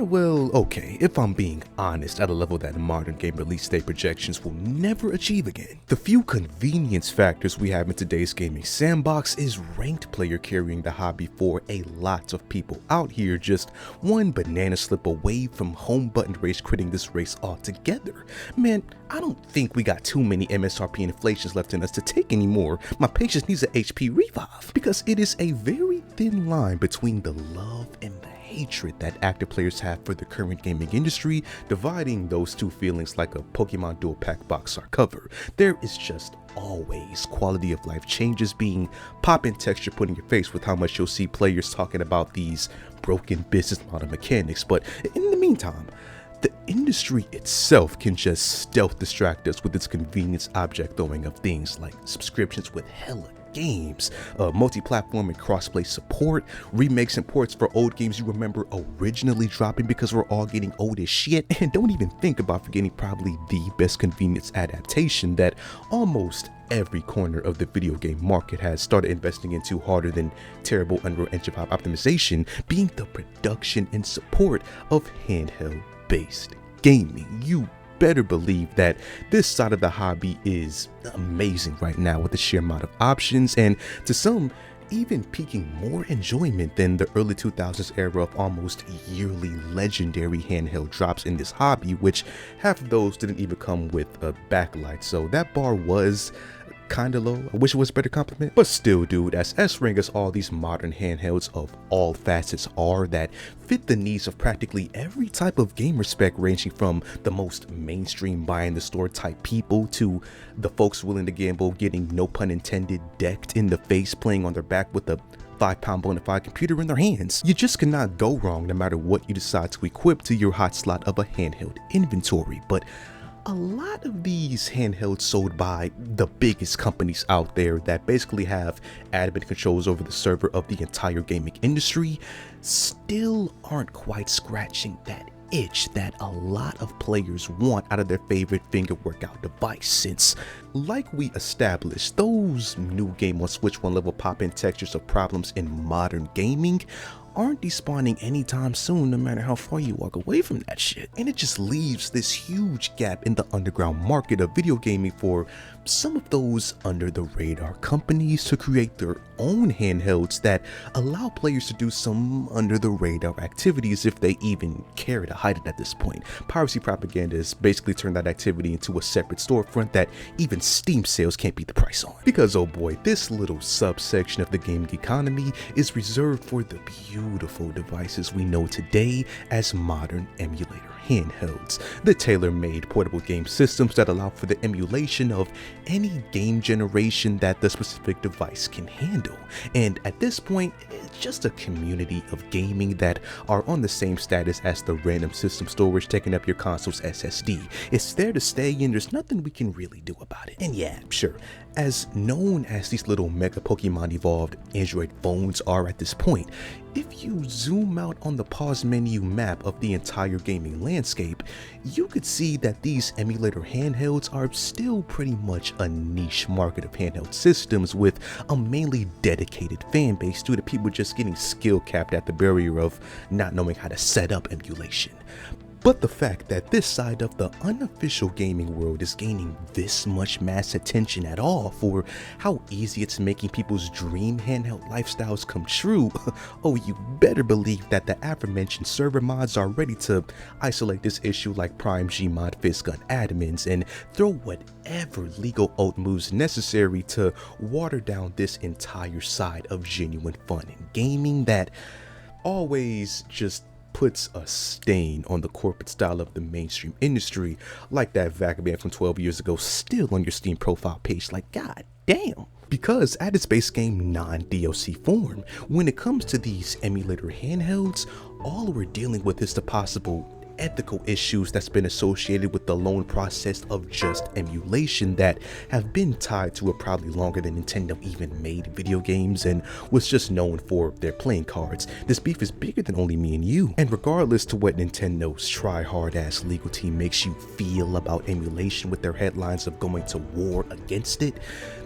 well, okay, if I'm being honest, at a level that modern game release date projections will never achieve again. The few convenience factors we have in today's gaming sandbox is ranked player carrying the hobby for a lot of people out here, just one banana slip away from home button rage quitting this race altogether. Man, I don't think we got too many MSRP inflations left in us to take anymore. My patience needs an HP revive, because it is a very thin line between the love and the hatred that active players have for the current gaming industry, dividing those two feelings like a Pokemon dual pack box art cover. There is just always quality of life changes being pop-in texture put in your face with how much you'll see players talking about these broken business model mechanics, but in the meantime, the industry itself can just stealth distract us with its convenience object throwing of things like subscriptions with hella games, multi-platform and crossplay support, remakes and ports for old games you remember originally dropping because we're all getting old as shit, and don't even think about forgetting probably the best convenience adaptation that almost every corner of the video game market has started investing into harder than terrible Unreal Engine 5 optimization, being the production and support of handheld-based gaming. You better believe that this side of the hobby is amazing right now with the sheer amount of options, and to some even piquing more enjoyment than the early 2000s era of almost yearly legendary handheld drops in this hobby, which half of those didn't even come with a backlight, so that bar was kinda low. I wish it was a better compliment, but still, dude, as S-ring as all these modern handhelds of all facets are that fit the needs of practically every type of gamer spec, ranging from the most mainstream buy in the store type people to the folks willing to gamble, getting, no pun intended, decked in the face playing on their back with a 5-pound bona fide computer in their hands. You just cannot go wrong no matter what you decide to equip to your hot slot of a handheld inventory. But a lot of these handhelds sold by the biggest companies out there that basically have admin controls over the server of the entire gaming industry still aren't quite scratching that itch that a lot of players want out of their favorite finger workout device, since, like we established, those new game on Switch 1 level pop-in textures of problems in modern gaming aren't despawning anytime soon, no matter how far you walk away from that shit. And it just leaves this huge gap in the underground market of video gaming for some of those under the radar companies to create their own handhelds that allow players to do some under the radar activities, if they even care to hide it at this point. Piracy propaganda has basically turned that activity into a separate storefront that even Steam sales can't beat the price on. Because oh boy, this little subsection of the gaming economy is reserved for the beautiful devices we know today as modern emulator handhelds, the tailor-made portable game systems that allow for the emulation of any game generation that the specific device can handle. And at this point, it's just a community of gaming that are on the same status as the random system storage taking up your console's SSD. It's there to stay, and there's nothing we can really do about it. And yeah, sure, as known as these little mega Pokemon evolved Android phones are at this point, if you zoom out on the pause menu map of the entire gaming landscape, you could see that these emulator handhelds are still pretty much a niche market of handheld systems with a mainly dedicated fan base due to people just getting skill capped at the barrier of not knowing how to set up emulation. But the fact that this side of the unofficial gaming world is gaining this much mass attention at all for how easy it's making people's dream handheld lifestyles come true, oh, you better believe that the aforementioned server mods are ready to isolate this issue like Prime Gmod fist gun admins and throw whatever legal oat moves necessary to water down this entire side of genuine fun in gaming that always just puts a stain on the corporate style of the mainstream industry, like that vagabond from 12 years ago still on your Steam profile page. Like, god damn. Because at its base game non-DLC form, when it comes to these emulator handhelds, all we're dealing with is the possible ethical issues that's been associated with the lone process of just emulation that have been tied to it probably longer than Nintendo even made video games and was just known for their playing cards. This beef is bigger than only me and you, and regardless to what Nintendo's try-hard-ass legal team makes you feel about emulation with their headlines of going to war against it,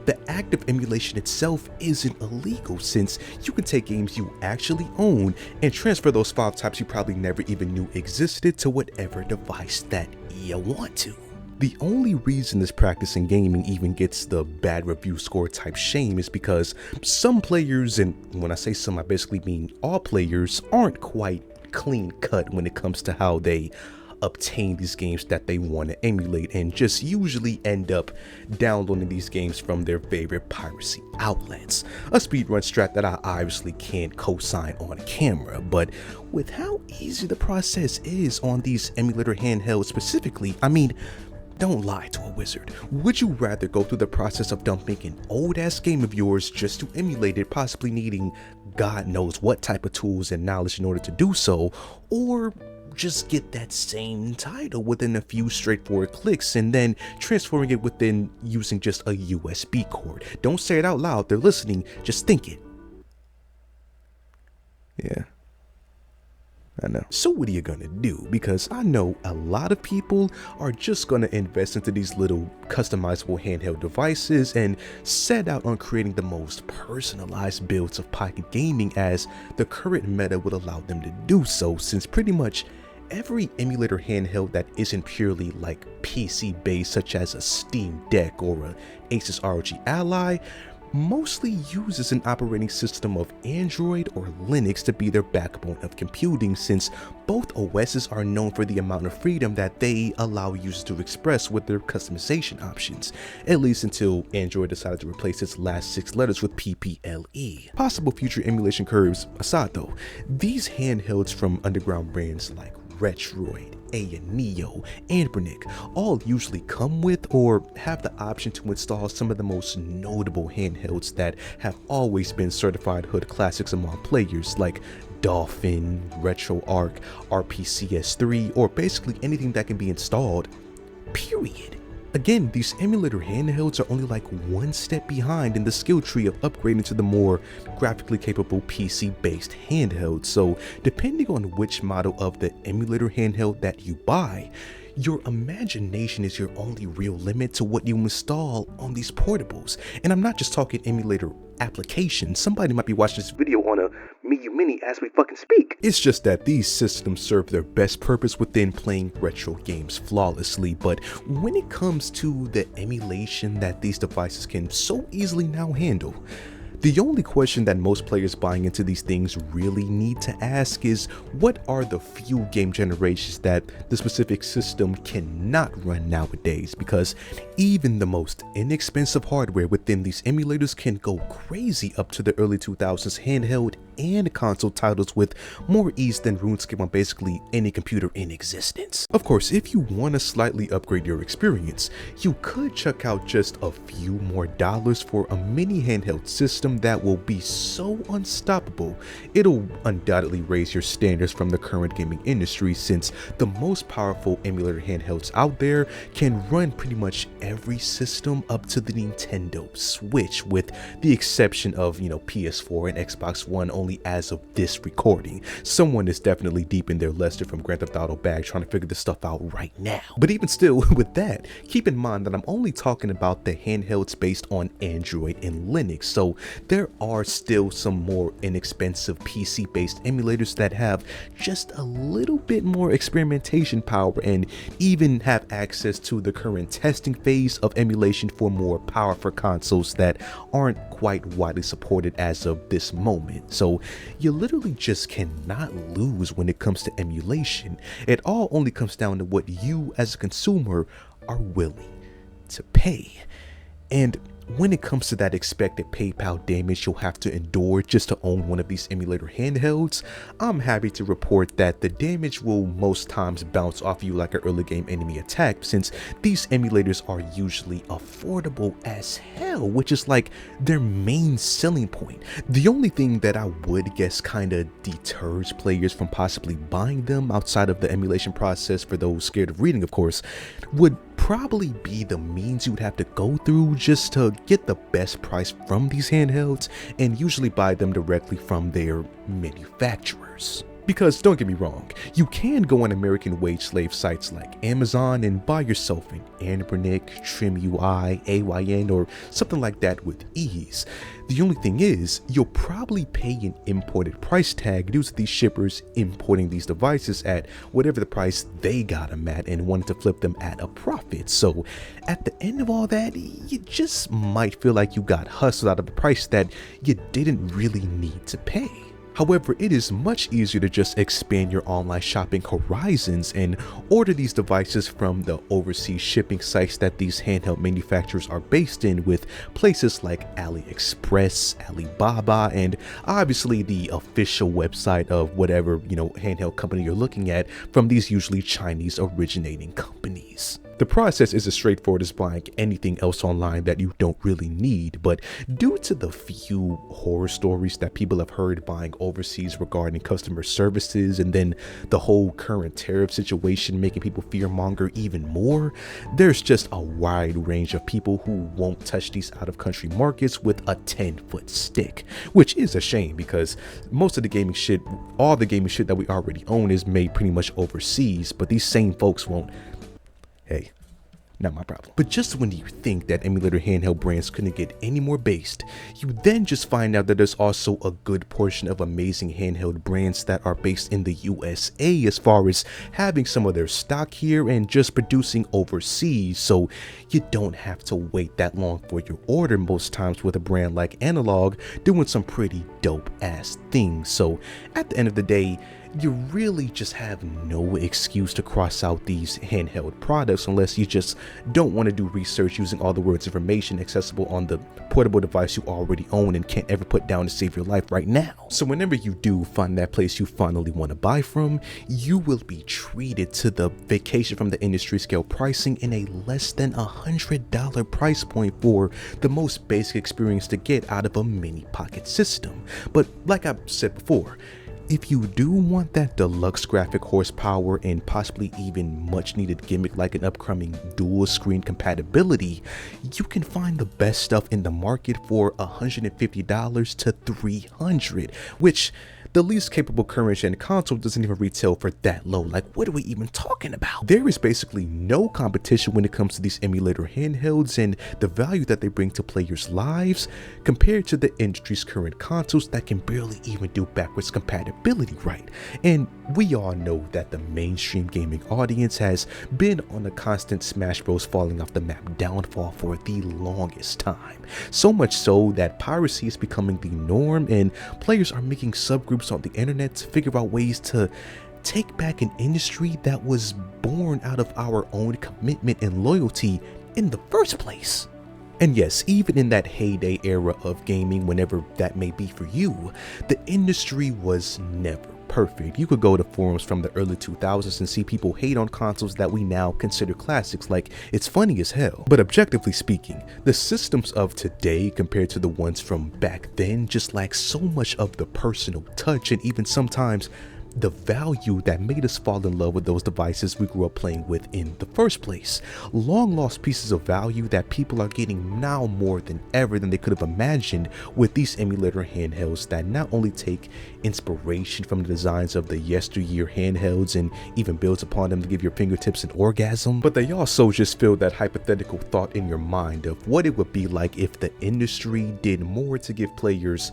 the act of emulation itself isn't illegal, since you can take games you actually own and transfer those file types you probably never even knew existed to whatever device that you want to. The only reason this practice in gaming even gets the bad review score type shame is because some players, and when I say some I basically mean all players, aren't quite clean cut when it comes to how they obtain these games that they want to emulate, and just usually end up downloading these games from their favorite piracy outlets. A speedrun strat that I obviously can't co-sign on camera, but with how easy the process is on these emulator handhelds specifically, I mean, don't lie to a wizard. Would you rather go through the process of dumping an old ass game of yours just to emulate it, possibly needing God knows what type of tools and knowledge in order to do so, or just get that same title within a few straightforward clicks and then transferring it within using just a USB cord? Don't say it out loud, they're listening, just think it. Yeah, I know. So what are you gonna do? Because I know a lot of people are just gonna invest into these little customizable handheld devices and set out on creating the most personalized builds of pocket gaming, as the current meta would allow them to do so, since pretty much every emulator handheld that isn't purely like PC based, such as a Steam Deck or a Asus ROG Ally, mostly uses an operating system of Android or Linux to be their backbone of computing, since both OSs are known for the amount of freedom that they allow users to express with their customization options, at least until Android decided to replace its last 6 letters with PPLE. Possible future emulation curves aside though, these handhelds from underground brands like Retroid, Neo, and Bernick all usually come with or have the option to install some of the most notable handhelds that have always been certified hood classics among players, like Dolphin, RetroArch, RPCS3, or basically anything that can be installed, period. Again, these emulator handhelds are only like one step behind in the skill tree of upgrading to the more graphically capable PC-based handheld, so depending on which model of the emulator handheld that you buy, your imagination is your only real limit to what you install on these portables. And I'm not just talking emulator applications. Somebody might be watching this video on a Miyu Mini as we fucking speak. It's just that these systems serve their best purpose within playing retro games flawlessly, but when it comes to the emulation that these devices can so easily now handle, the only question that most players buying into these things really need to ask is, what are the few game generations that the specific system cannot run nowadays? Because even the most inexpensive hardware within these emulators can go crazy up to the early 2000s handheld and console titles with more ease than RuneScape on basically any computer in existence. Of course, if you want to slightly upgrade your experience, you could check out just a few more dollars for a mini handheld system that will be so unstoppable, it'll undoubtedly raise your standards from the current gaming industry, since the most powerful emulator handhelds out there can run pretty much every system up to the Nintendo Switch, with the exception of, PS4 and Xbox One only as of this recording. Someone is definitely deep in their Lester from Grand Theft Auto bag trying to figure this stuff out right now. But even still, with that, keep in mind that I'm only talking about the handhelds based on Android and Linux, so there are still some more inexpensive PC-based emulators that have just a little bit more experimentation power and even have access to the current testing phase of emulation for more powerful consoles that aren't quite widely supported as of this moment. So you literally just cannot lose when it comes to emulation. It all only comes down to what you as a consumer are willing to pay. And when it comes to that expected PayPal damage you'll have to endure just to own one of these emulator handhelds, I'm happy to report that the damage will most times bounce off you like an early game enemy attack, since these emulators are usually affordable as hell, which is like their main selling point. The only thing that I would guess kinda deters players from possibly buying them outside of the emulation process, for those scared of reading of course, would probably be the means you would have to go through just to get the best price from these handhelds, and usually buy them directly from their manufacturers. Because don't get me wrong, you can go on American wage slave sites like Amazon and buy yourself an Anbernic, Trim UI, AYN, or something like that with ease. The only thing is, you'll probably pay an imported price tag due to these shippers importing these devices at whatever the price they got them at and wanted to flip them at a profit. So at the end of all that, you just might feel like you got hustled out of a price that you didn't really need to pay. However, it is much easier to just expand your online shopping horizons and order these devices from the overseas shipping sites that these handheld manufacturers are based in, with places like AliExpress, Alibaba, and obviously the official website of whatever, handheld company you're looking at from these usually Chinese originating companies. The process is as straightforward as buying anything else online that you don't really need, but due to the few horror stories that people have heard buying overseas regarding customer services, and then the whole current tariff situation making people fearmonger even more, there's just a wide range of people who won't touch these out-of-country markets with a 10-foot stick, which is a shame because most of the gaming shit, all the gaming shit that we already own is made pretty much overseas, but these same folks won't. Hey, not my problem. But just when you think that emulator handheld brands couldn't get any more based, you then just find out that there's also a good portion of amazing handheld brands that are based in the USA as far as having some of their stock here and just producing overseas, so you don't have to wait that long for your order most times, with a brand like Analog doing some pretty dope ass things. So at the end of the day, you really just have no excuse to cross out these handheld products unless you just don't want to do research using all the words information accessible on the portable device you already own and can't ever put down to save your life right now. So whenever you do find that place you finally want to buy from, you will be treated to the vacation from the industry scale pricing in a less than $100 price point for the most basic experience to get out of a mini pocket system. But like I said before, if you do want that deluxe graphic horsepower and possibly even much needed gimmick like an upcoming dual screen compatibility, you can find the best stuff in the market for $150 to $300, which the least capable current gen console doesn't even retail for that low. Like, what are we even talking about? There is basically no competition when it comes to these emulator handhelds and the value that they bring to players' lives compared to the industry's current consoles that can barely even do backwards compatibility right. And we all know that the mainstream gaming audience has been on a constant Smash Bros falling off the map downfall for the longest time. So much so that piracy is becoming the norm and players are making subgroups on the internet to figure out ways to take back an industry that was born out of our own commitment and loyalty in the first place. And yes, even in that heyday era of gaming, whenever that may be for you, the industry was never perfect. You could go to forums from the early 2000s and see people hate on consoles that we now consider classics, like it's funny as hell. But objectively speaking, the systems of today compared to the ones from back then just lack so much of the personal touch and even sometimes the value that made us fall in love with those devices we grew up playing with in the first place. Long lost pieces of value that people are getting now more than ever than they could have imagined with these emulator handhelds that not only take inspiration from the designs of the yesteryear handhelds and even builds upon them to give your fingertips an orgasm, but they also just fill that hypothetical thought in your mind of what it would be like if the industry did more to give players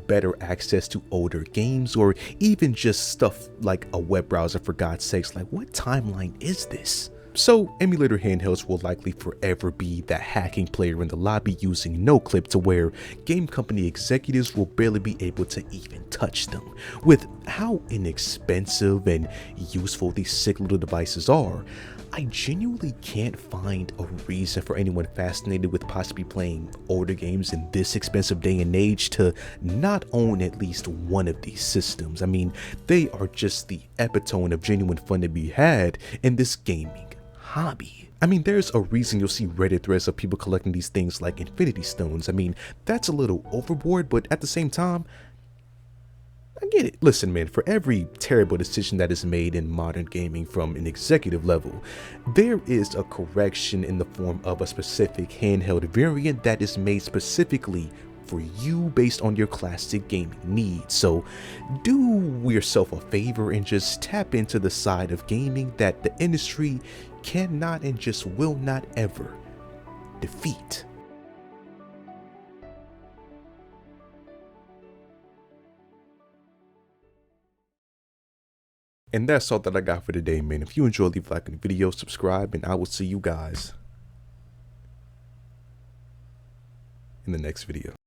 better access to older games, or even just stuff like a web browser, for God's sakes. Like, what timeline is this? So emulator handhelds will likely forever be the hacking player in the lobby using NoClip, to where game company executives will barely be able to even touch them. With how inexpensive and useful these sick little devices are, I genuinely can't find a reason for anyone fascinated with possibly playing older games in this expensive day and age to not own at least one of these systems. I mean, they are just the epitome of genuine fun to be had in this gaming hobby. I mean, there's a reason you'll see Reddit threads of people collecting these things like Infinity Stones. I mean, that's a little overboard, but at the same time, I get it. Listen, man, for every terrible decision that is made in modern gaming from an executive level, there is a correction in the form of a specific handheld variant that is made specifically for you based on your classic gaming needs. So do yourself a favor and just tap into the side of gaming that the industry cannot and just will not ever defeat. And that's all that I got for today, man. If you enjoyed, leave a like on the video, subscribe, and I will see you guys in the next video.